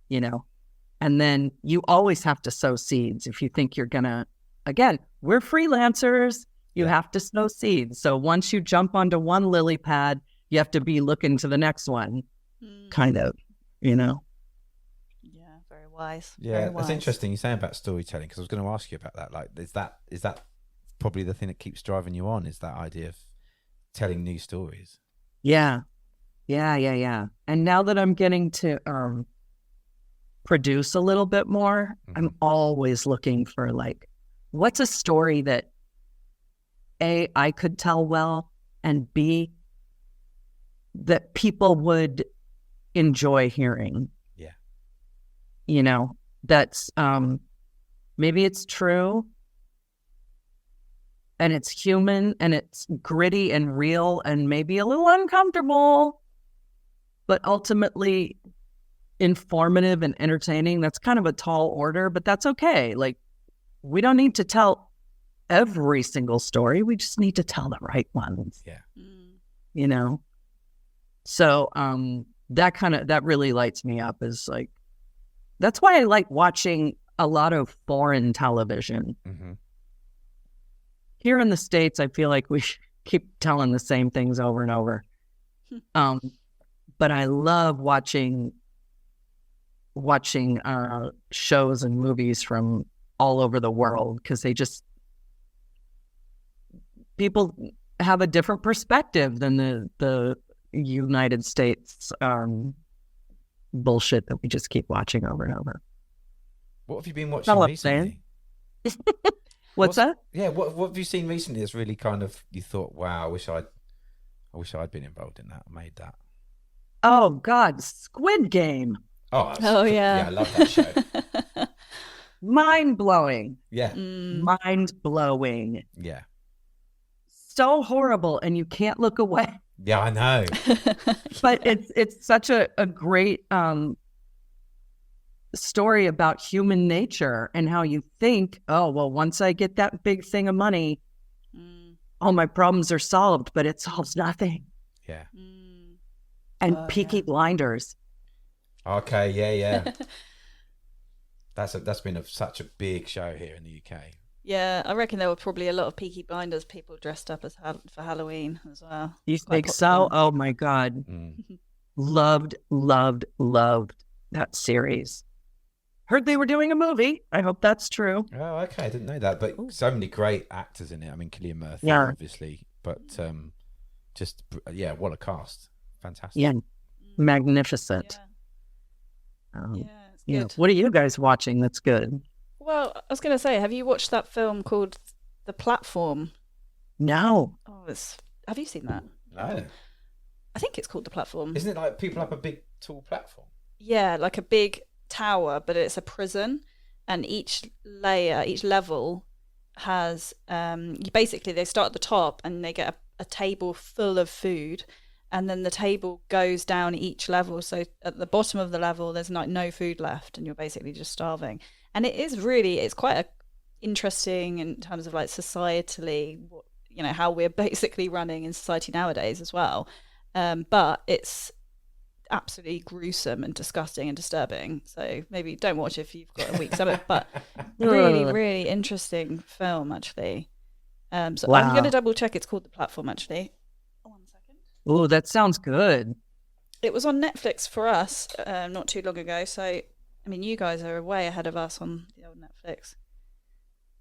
A: and then you always have to sow seeds. If you think you're gonna, again, we're freelancers, you have to sow seeds. So once you jump onto one lily pad, you have to be looking to the next one, kind of,
C: Very wise.
B: Yeah,
C: very wise.
B: That's interesting. You're saying about storytelling, because I was going to ask you about that. Like, is that probably the thing that keeps driving you on? Is that idea of telling new stories?
A: Yeah. And now that I'm getting to produce a little bit more, I'm always looking for, like, what's a story that A, I could tell well, and B, that people would enjoy hearing. That's maybe it's true and it's human and it's gritty and real and maybe a little uncomfortable, but ultimately informative and entertaining. That's kind of a tall order, but that's okay. Like, we don't need to tell every single story. We just need to tell the right ones. So that really lights me up, is like, that's why I like watching a lot of foreign television. Here in the States, I feel like we keep telling the same things over and over. But I love watching shows and movies from all over the world, because people have a different perspective than the United States bullshit that we just keep watching over and over.
B: What have you been watching recently?
A: What's that?
B: Yeah, what have you seen recently that's really kind of, you thought, wow, I wish I'd been involved in that, made that?
A: Oh God, Squid Game.
C: Oh yeah.
B: Yeah, I love that show.
A: Mind blowing.
B: Yeah.
A: Mind blowing.
B: Yeah.
A: So horrible, and you can't look away.
B: Yeah, I know.
A: But it's such a great story about human nature and how you think, oh, well, once I get that big thing of money, all my problems are solved, but it solves nothing.
B: Yeah.
A: And Peaky Blinders.
B: Okay, yeah. That's been such a big show here in the UK.
C: Yeah, I reckon there were probably a lot of Peaky Blinders people dressed up as for Halloween as well.
A: You think so? Oh my God. Loved that series. Heard they were doing a movie. I hope that's true.
B: Oh, okay. I didn't know that. But so many great actors in it. I mean, Cillian Murphy, obviously. But what a cast. Fantastic.
A: Yeah. Magnificent.
C: It's good.
A: What are you guys watching that's good?
C: Well, I was going to say, have you watched that film called The Platform?
A: No.
C: Oh, have you seen that?
B: No.
C: I think it's called The Platform.
B: Isn't it like people up a big, tall platform?
C: Yeah, like a big tower, but it's a prison, and each level has basically they start at the top and they get a table full of food, and then the table goes down each level. So at the bottom of the level, there's like no food left, and you're basically just starving. And it's quite interesting in terms of like societally, how we're basically running in society nowadays as well. But it's absolutely gruesome and disgusting and disturbing. So maybe don't watch it if you've got a week stomach. But really, really interesting film actually. So wow. I'm going to double check. It's called The Platform actually. 1 second.
A: Oh, that sounds good.
C: It was on Netflix for us not too long ago. So I mean, you guys are way ahead of us on the old Netflix.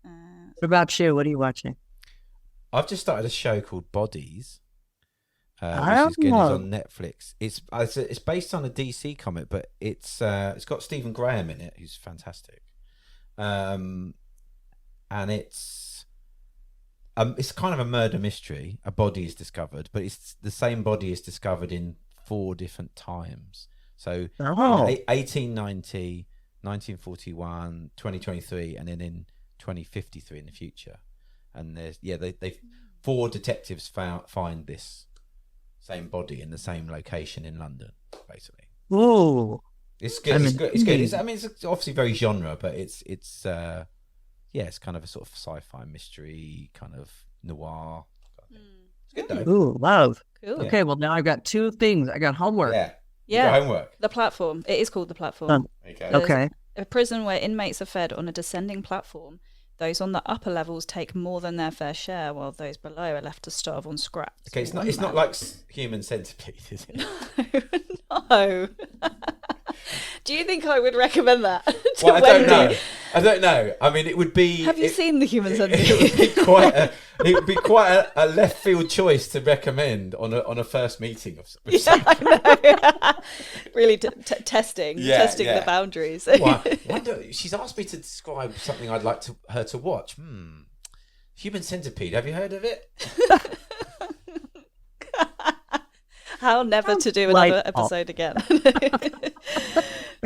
A: What about you? What are you watching?
B: I've just started a show called Bodies, which is good. It's on Netflix. It's based on a DC comic, but it's got Stephen Graham in it, who's fantastic. and it's kind of a murder mystery. A body is discovered, but it's the same body is discovered in 4 different times. So 1890, 1941, 2023, and then in 2053 in the future. And there's they 4 detectives find this same body in the same location in London, basically.
A: Ooh.
B: It's good. It's good. It's obviously very genre, but it's it's kind of a sort of sci-fi mystery, kind of noir. It's good though.
A: Ooh, love.
C: Cool.
A: Okay, well now I've got 2 things. I got homework.
C: Yeah.
B: Homework.
C: The platform. It is called The Platform.
A: Okay.
C: A prison where inmates are fed on a descending platform. Those on the upper levels take more than their fair share, while those below are left to starve on scraps.
B: Okay, it's not like Human Centipede, is it?
C: No. Do you think I would recommend that?
B: Well, I don't know. I mean, it would be.
C: Have you seen The Human Centipede?
B: It would be quite a left field choice to recommend on a first meeting of.
C: I know. Really testing the boundaries.
B: She's asked me to describe something I'd like her to watch. Human Centipede. Have you heard of it?
C: How never to do another episode again.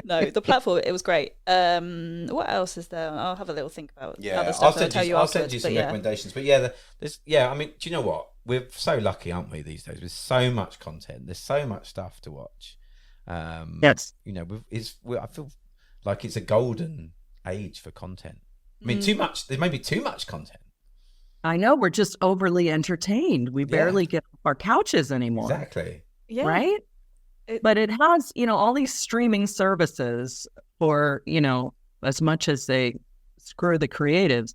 C: No, The Platform, it was great. What else is there? I'll have a little think about other stuff. I'll send you some
B: recommendations. But I mean, do you know what? We're so lucky, aren't we, these days? With so much content. There's so much stuff to watch.
A: Yes.
B: You know, I feel like it's a golden age for content. I mean, too much. There may be too much content.
A: I know, we're just overly entertained. We barely get off our couches anymore.
B: Exactly.
C: Yeah.
A: Right? But it has, all these streaming services for, as much as they screw the creatives,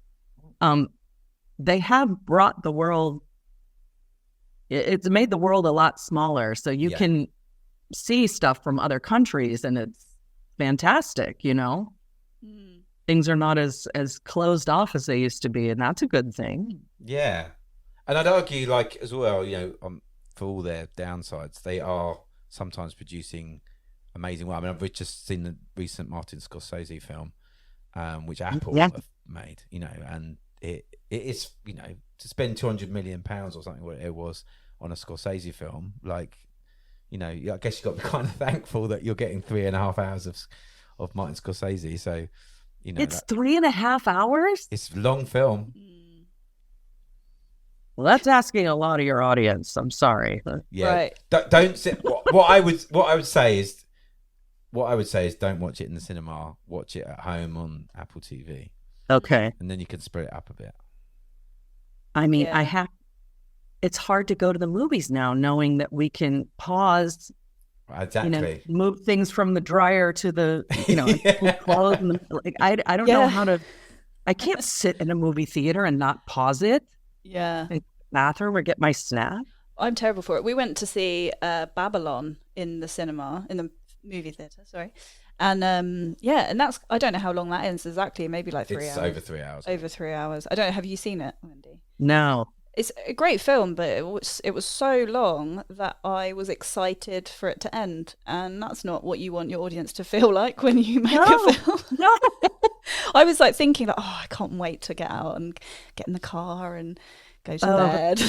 A: they have brought the world, it's made the world a lot smaller. So you can see stuff from other countries and it's fantastic, Things are not as closed off as they used to be, and that's a good thing. Yeah.
B: And I'd argue, like, as well, for all their downsides, they are sometimes producing amazing work. I mean, I've just seen the recent Martin Scorsese film, which Apple have made, and it is, to spend £200 million or something, what it was, on a Scorsese film, like, I guess you've got to be kind of thankful that you're getting 3.5 hours of Martin Scorsese. So,
A: it's 3.5 hours?
B: It's a long film.
A: Well, that's asking a lot of your audience. I'm sorry.
B: Yeah.
C: Right.
B: Don't sit. What I would say is don't watch it in the cinema. Watch it at home on Apple TV.
A: Okay.
B: And then you can spread it up a bit.
A: I mean, it's hard to go to the movies now, knowing that we can pause.
B: Exactly.
A: Move things from the dryer to the, clothes. I don't know how to. I can't sit in a movie theater and not pause it.
C: Yeah.
A: In the bathroom or get my snack.
C: I'm terrible for it. We went to see Babylon in the movie theater, sorry. And and that's, I don't know how long that is exactly, maybe like 3 hours.
B: It's over 3 hours.
C: Over 3 hours. I don't know, have you seen it, Wendy?
A: No.
C: It's a great film, but it was so long that I was excited for it to end. And that's not what you want your audience to feel like when you make a film.
A: No.
C: I was like thinking, like, I can't wait to get out and get in the car and go to bed.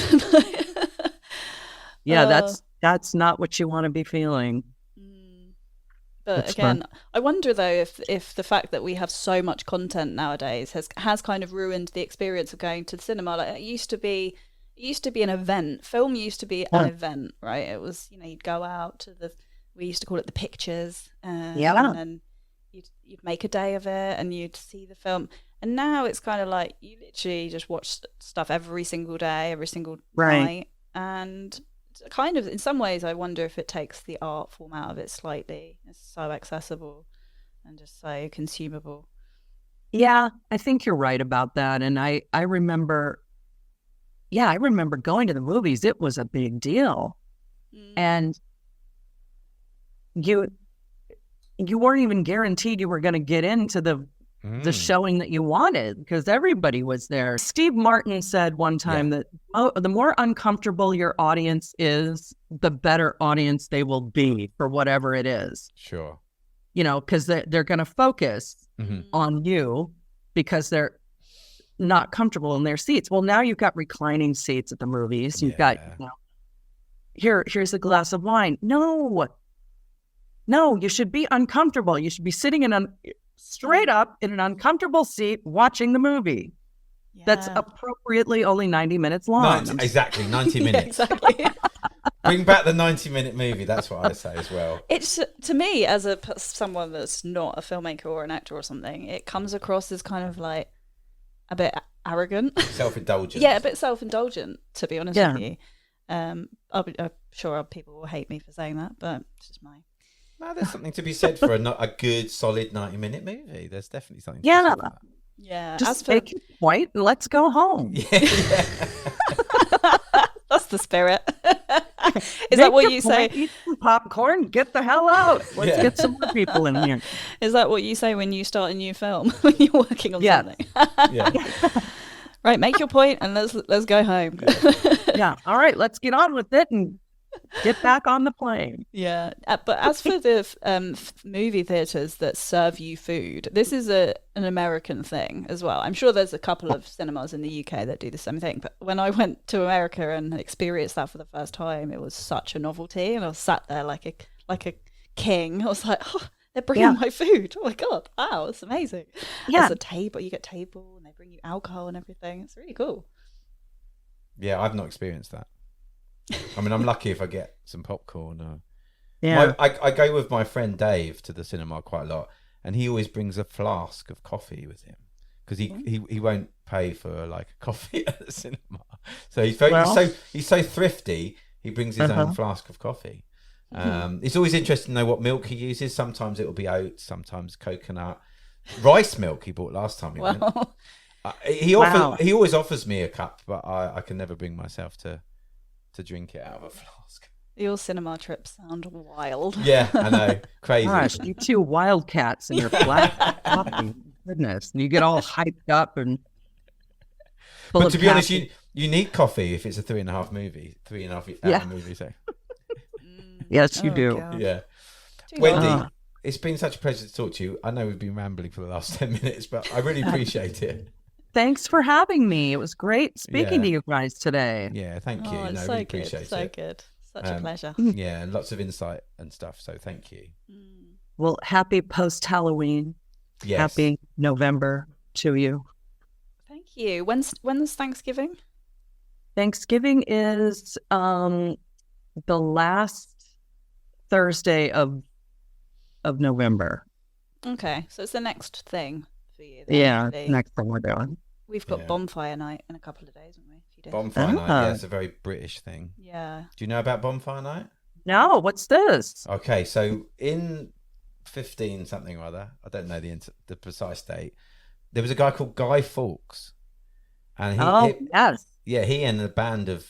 A: That's not what you want to be feeling.
C: But again, I wonder though if the fact that we have so much content nowadays has kind of ruined the experience of going to the cinema. Like it used to be an event. Film used to be an event, right? It was, you'd go out to we used to call it the pictures, and then you'd make a day of it and you'd see the film. And now it's kind of like you literally just watch stuff every single day, every single night, and kind of in some ways I wonder if it takes the art form out of it slightly. It's so accessible and just so consumable.
A: Yeah, I think you're right about that. And I remember going to the movies. It was a big deal. And you weren't even guaranteed you were going to get into the showing that you wanted because everybody was there. Steve Martin said one time that the more uncomfortable your audience is, the better audience they will be for whatever it is.
B: Sure.
A: Because they're going to focus on you because they're not comfortable in their seats. Well, now you've got reclining seats at the movies. You've got, here's a glass of wine. No, you should be uncomfortable. You should be sitting straight up in an uncomfortable seat watching the movie. Yeah. That's appropriately only 90 minutes long.
B: Exactly, 90 minutes.
C: Exactly.
B: Bring back the 90-minute movie. That's what I say as well.
C: It's, to me, as someone that's not a filmmaker or an actor or something, it comes across as kind of like a bit arrogant.
B: Self-indulgent.
C: Yeah, a bit self-indulgent, to be honest with you. I'm sure people will hate me for saying that, but it's just my...
B: No, there's something to be said for a good, solid 90-minute movie. There's definitely something to be said for that.
C: Yeah.
A: Just make it point and let's go home.
B: Yeah.
C: That's the spirit. Is that what you say?
A: Eat some popcorn, get the hell out. Let's get some more people in here.
C: Is that what you say when you start a new film, when you're working on something?
B: Yeah.
C: Right, make your point and let's go home.
A: Yeah. All right, let's get on with it and get back on the plane.
C: Yeah. But as for the movie theaters that serve you food, this is an American thing as well. I'm sure there's a couple of cinemas in the UK that do the same thing. But when I went to America and experienced that for the first time, it was such a novelty. And I was sat there like a king. I was like, oh, they're bringing my food. Oh my God. Wow, it's amazing.
A: Yeah.
C: There's a table, you get table and they bring you alcohol and everything. It's really cool.
B: Yeah, I've not experienced that. I mean, I'm lucky if I get some popcorn.
A: Yeah.
B: I go with my friend Dave to the cinema quite a lot, and he always brings a flask of coffee with him because he won't pay for like a coffee at the cinema. So he's so thrifty. He brings his own flask of coffee. It's always interesting to know what milk he uses. Sometimes it will be oats, sometimes coconut, rice milk. He bought last time he went. He always offers me a cup, but I can never bring myself to drink it out of a flask.
C: Your cinema trips sound wild.
B: Yeah, I know. Crazy.
A: Gosh, you two wildcats in your black coffee. Goodness. You get all hyped up and full
B: But
A: of
B: to be honest, you need coffee if it's a 3.5 hour movie. So.
A: Yes, you do.
C: God.
B: Yeah. Wendi, it's been such a pleasure to talk to you. I know we've been rambling for the last 10 minutes, but I really appreciate it.
A: Thanks for having me. It was great speaking to you guys today.
B: Yeah, thank you.
C: It's
B: really appreciate it.
C: So good. Such a pleasure.
B: Yeah, and lots of insight and stuff. So thank you.
A: Well, happy post-Halloween.
B: Yes.
A: Happy November to you.
C: Thank you. When's Thanksgiving?
A: Thanksgiving is the last Thursday of November.
C: Okay, so it's the next thing for you.
A: Next thing we're doing.
C: We've got bonfire night in a couple of days, haven't we?
B: Bonfire night, yeah, it's a very British thing.
C: Yeah.
B: Do you know about bonfire night?
A: No, what's this?
B: Okay, so in 15 something or other, I don't know the precise date, there was a guy called Guy Fawkes. And he and a band of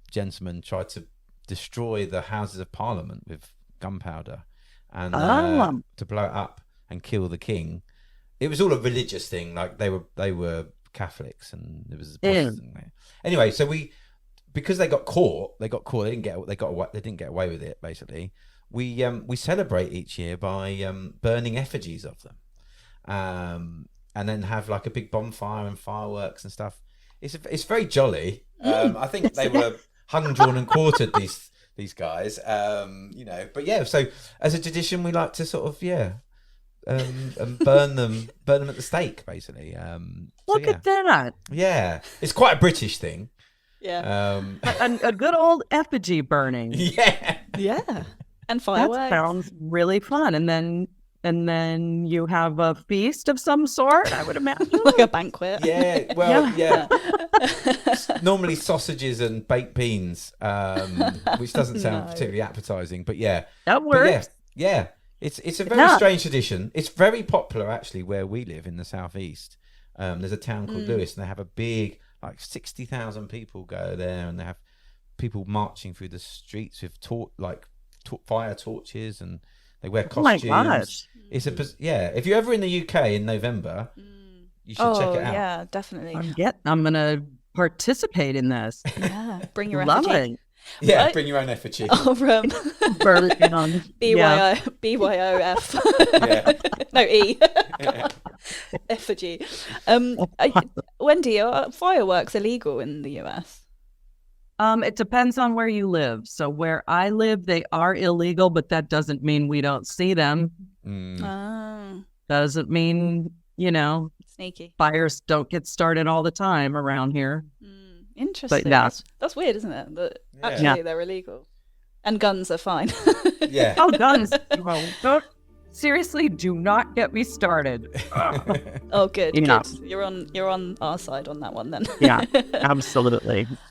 B: gentlemen tried to destroy the Houses of Parliament with gunpowder and to blow it up and kill the king. It was all a religious thing, like they were Catholics, and there was anyway. So because they got caught. They didn't get away with it. Basically, we celebrate each year by burning effigies of them, and then have like a big bonfire and fireworks and stuff. It's very jolly. I think they were hung, drawn, and quartered these guys. But yeah. So as a tradition, we like to sort of and burn them at the stake, basically.
A: Look at that.
B: Yeah, it's quite a British thing.
C: Yeah.
A: A good old effigy burning.
B: Yeah.
C: Yeah. And fireworks.
A: That sounds really fun. And then you have a feast of some sort, I would imagine.
C: Like a banquet.
B: Yeah. Well, yeah. Normally sausages and baked beans, which doesn't sound particularly appetizing, but yeah.
A: That works.
B: Yeah. It's a very strange tradition. It's very popular actually where we live in the southeast. There's a town called Lewis, and they have a big, like 60,000 people go there, and they have people marching through the streets with fire torches, and they wear costumes.
A: Oh my gosh!
B: It's if you're ever in the UK in November, you should check it out.
C: Yeah, definitely.
A: I'm gonna participate in this.
C: Yeah, bring your
A: Love
C: effigy.
A: it.
B: Yeah,
C: Right?
B: bring your own effigy.
C: Or
A: Burning on. Yeah.
C: BYOF.
B: Yeah.
C: No, E. Effigy. Wendy, are fireworks illegal in the US?
A: It depends on where you live. So where I live, they are illegal, but that doesn't mean we don't see them.
C: Oh,
A: Doesn't mean,
C: sneaky.
A: fires don't get started all the time around here.
C: Interesting.
A: But yeah.
C: That's weird, isn't it? That
B: Yeah.
C: actually they're illegal. And guns are fine.
B: Yeah.
A: Oh, guns. Seriously, do not get me started.
C: Oh, good.
A: Yeah.
C: Good. You're on our side on that one then.
A: Yeah, absolutely.